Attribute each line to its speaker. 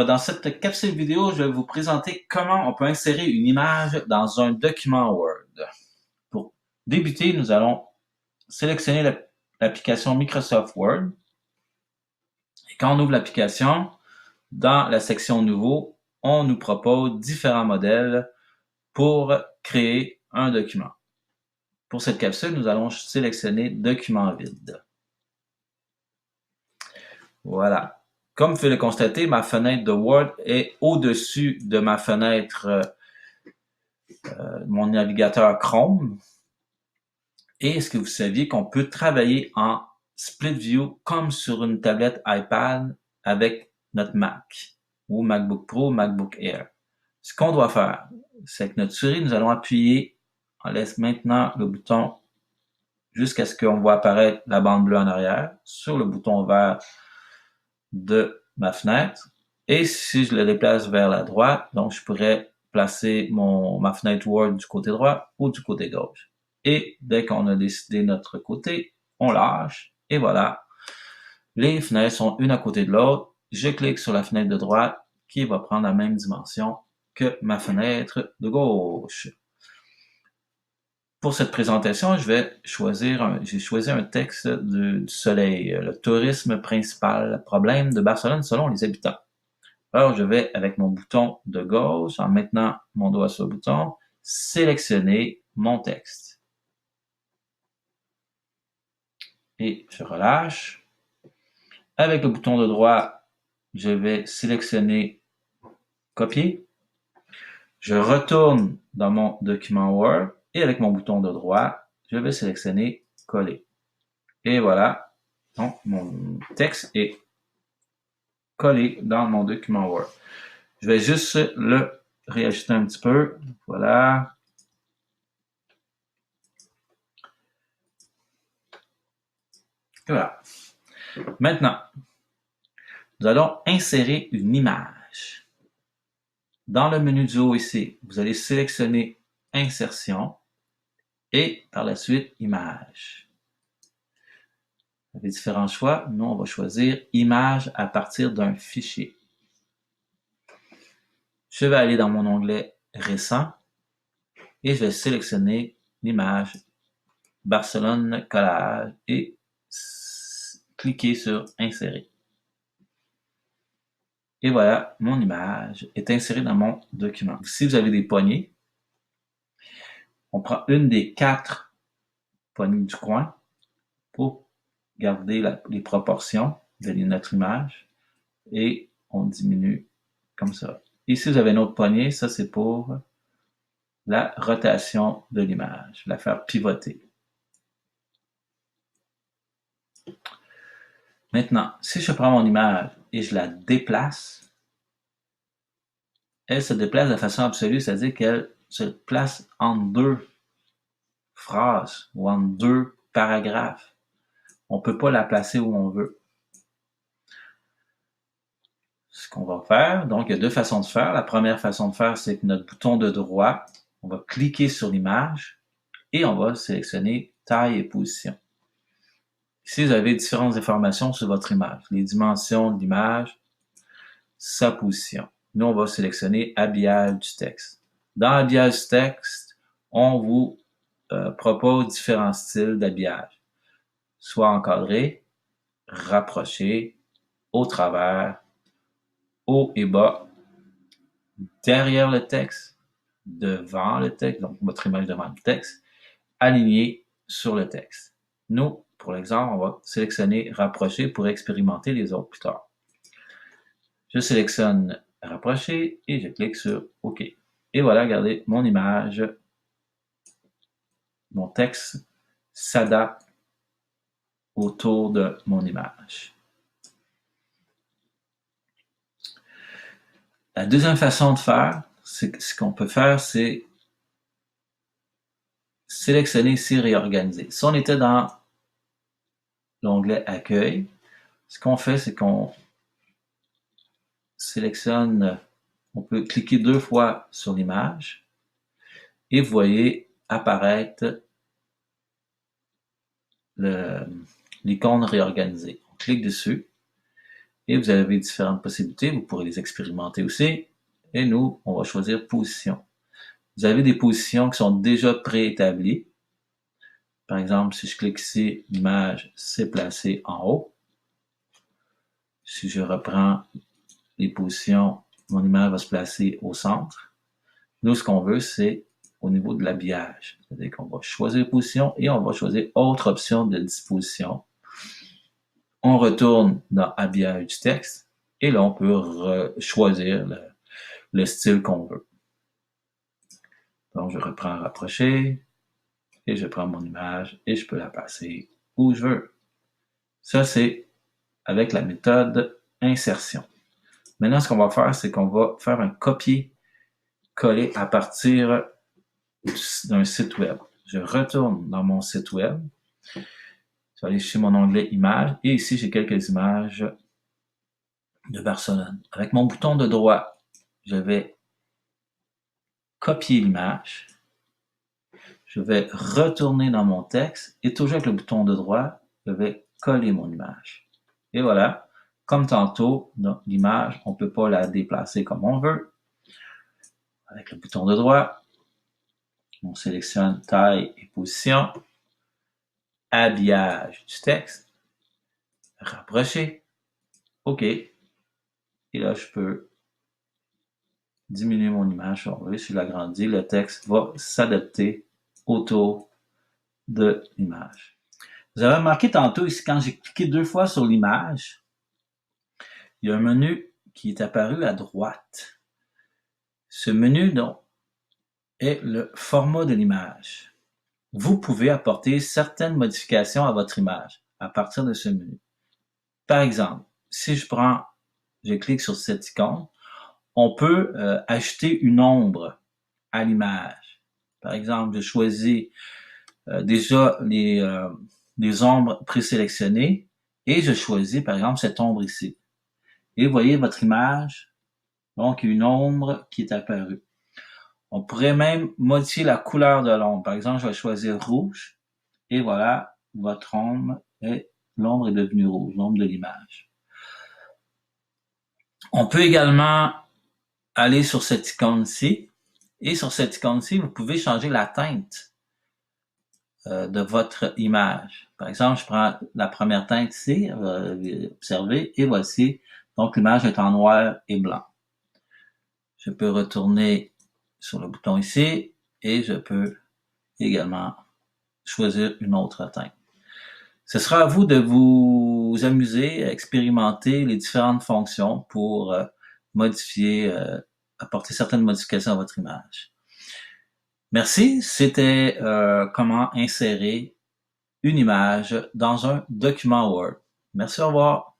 Speaker 1: dans cette capsule vidéo, je vais vous présenter comment on peut insérer une image dans un document Word. Pour débuter, nous allons sélectionner l'application Microsoft Word. Et quand on ouvre l'application, dans la section Nouveau, on nous propose différents modèles pour créer un document. Pour cette capsule, nous allons sélectionner Document vide. Voilà. Comme vous pouvez le constater, ma fenêtre de Word est au-dessus de ma fenêtre, mon navigateur Chrome. Et est-ce que vous saviez qu'on peut travailler en split view comme sur une tablette iPad avec notre Mac ou MacBook Pro, MacBook Air? Ce qu'on doit faire, c'est avec notre souris, nous allons appuyer, on laisse maintenant le bouton jusqu'à ce qu'on voit apparaître la bande bleue en arrière sur le bouton vert de ma fenêtre. Et si je le déplace vers la droite, donc je pourrais placer ma fenêtre Word du côté droit ou du côté gauche. Et dès qu'on a décidé notre côté, on lâche et voilà. Les fenêtres sont une à côté de l'autre. Je clique sur la fenêtre de droite qui va prendre la même dimension que ma fenêtre de gauche. Pour cette présentation, j'ai choisi un texte du Soleil, le tourisme principal problème de Barcelone selon les habitants. Alors, je vais avec mon bouton de gauche, en maintenant mon doigt sur le bouton, sélectionner mon texte. Et je relâche. Avec le bouton de droit, je vais sélectionner copier. Je retourne dans mon document Word et avec mon bouton de droit, je vais sélectionner coller. Et voilà, donc mon texte est collé dans mon document Word. Je vais juste le réajuster un petit peu. Voilà. Et voilà. Maintenant, nous allons insérer une image. Dans le menu du haut ici, vous allez sélectionner Insertion et par la suite Image. Vous avez différents choix. Nous, on va choisir Image à partir d'un fichier. Je vais aller dans mon onglet Récent et je vais sélectionner l'image Barcelone collage et cliquer sur Insérer. Et voilà, mon image est insérée dans mon document. Si vous avez des poignées, on prend une des 4 poignées du coin pour garder les proportions de notre image et on diminue comme ça. Et si vous avez une autre poignée, ça c'est pour la rotation de l'image, la faire pivoter. Maintenant, si je prends mon image et je la déplace, elle se déplace de façon absolue, c'est-à-dire qu'elle se place entre 2 phrases ou entre 2 paragraphes. On ne peut pas la placer où on veut. Ce qu'on va faire, donc il y a 2 façons de faire. La première façon de faire, c'est que notre bouton de droit, on va cliquer sur l'image et on va sélectionner taille et position. Ici, vous avez différentes informations sur votre image. Les dimensions de l'image, sa position. Nous, on va sélectionner habillage du texte. Dans habillage du texte, on vous propose différents styles d'habillage. Soit encadré, rapproché, au travers, haut et bas, derrière le texte, devant le texte, donc votre image devant le texte, aligné sur le texte. Nous, pour l'exemple, on va sélectionner rapproché pour expérimenter les autres plus tard. Je sélectionne rapprocher et je clique sur OK. Et voilà, regardez, mon image, mon texte s'adapte autour de mon image. La deuxième façon de faire, ce qu'on peut faire, c'est sélectionner ici réorganiser. Si on était dans l'onglet accueil, ce qu'on fait, c'est qu'on sélectionne, on peut cliquer 2 fois sur l'image et vous voyez apparaître l'icône réorganiser. On clique dessus Et vous avez différentes possibilités, vous pourrez les expérimenter aussi. Et nous, on va choisir position. Vous avez des positions qui sont déjà préétablies. Par exemple, si je clique ici, l'image s'est placée en haut. Si je reprends les positions, mon image va se placer au centre. Nous, ce qu'on veut, c'est au niveau de l'habillage. C'est-à-dire qu'on va choisir position et on va choisir autre option de disposition. On retourne dans habillage du texte et là, on peut choisir le style qu'on veut. Donc, je reprends rapprocher et je prends mon image et je peux la passer où je veux. Ça, c'est avec la méthode insertion. Maintenant, ce qu'on va faire, c'est qu'on va faire un copier-coller à partir d'un site web. Je retourne dans mon site web. Je vais aller chez mon onglet images et ici, j'ai quelques images de Barcelone. Avec mon bouton de droit, je vais copier l'image. Je vais retourner dans mon texte et toujours avec le bouton de droit, je vais coller mon image. Et voilà, comme tantôt, l'image, on ne peut pas la déplacer comme on veut. Avec le bouton de droit, on sélectionne taille et position, habillage du texte, rapprocher, OK. Et là, je peux diminuer mon image si on veut. Si je l'agrandis, le texte va s'adapter autour de l'image. Vous avez remarqué tantôt ici, quand j'ai cliqué 2 fois sur l'image, il y a un menu qui est apparu à droite. Ce menu donc, est le format de l'image. Vous pouvez apporter certaines modifications à votre image à partir de ce menu. Par exemple, si je clique sur cette icône, on peut ajouter une ombre à l'image. Par exemple, je choisis déjà les ombres présélectionnées et je choisis par exemple cette ombre ici. Et vous voyez votre image, donc une ombre qui est apparue. On pourrait même modifier la couleur de l'ombre. Par exemple, je vais choisir rouge et voilà, votre ombre l'ombre est devenue rouge, l'ombre de l'image. On peut également aller sur cette icône-ci et sur cette icône-ci, vous pouvez changer la teinte de votre image. Par exemple, je prends la première teinte ici, observez, et voici, donc l'image est en noir et blanc. Je peux retourner sur le bouton ici et je peux également choisir une autre teinte. Ce sera à vous de vous amuser, à expérimenter les différentes fonctions pour modifier, apporter certaines modifications à votre image. Merci, c'était comment insérer une image dans un document Word. Merci, au revoir.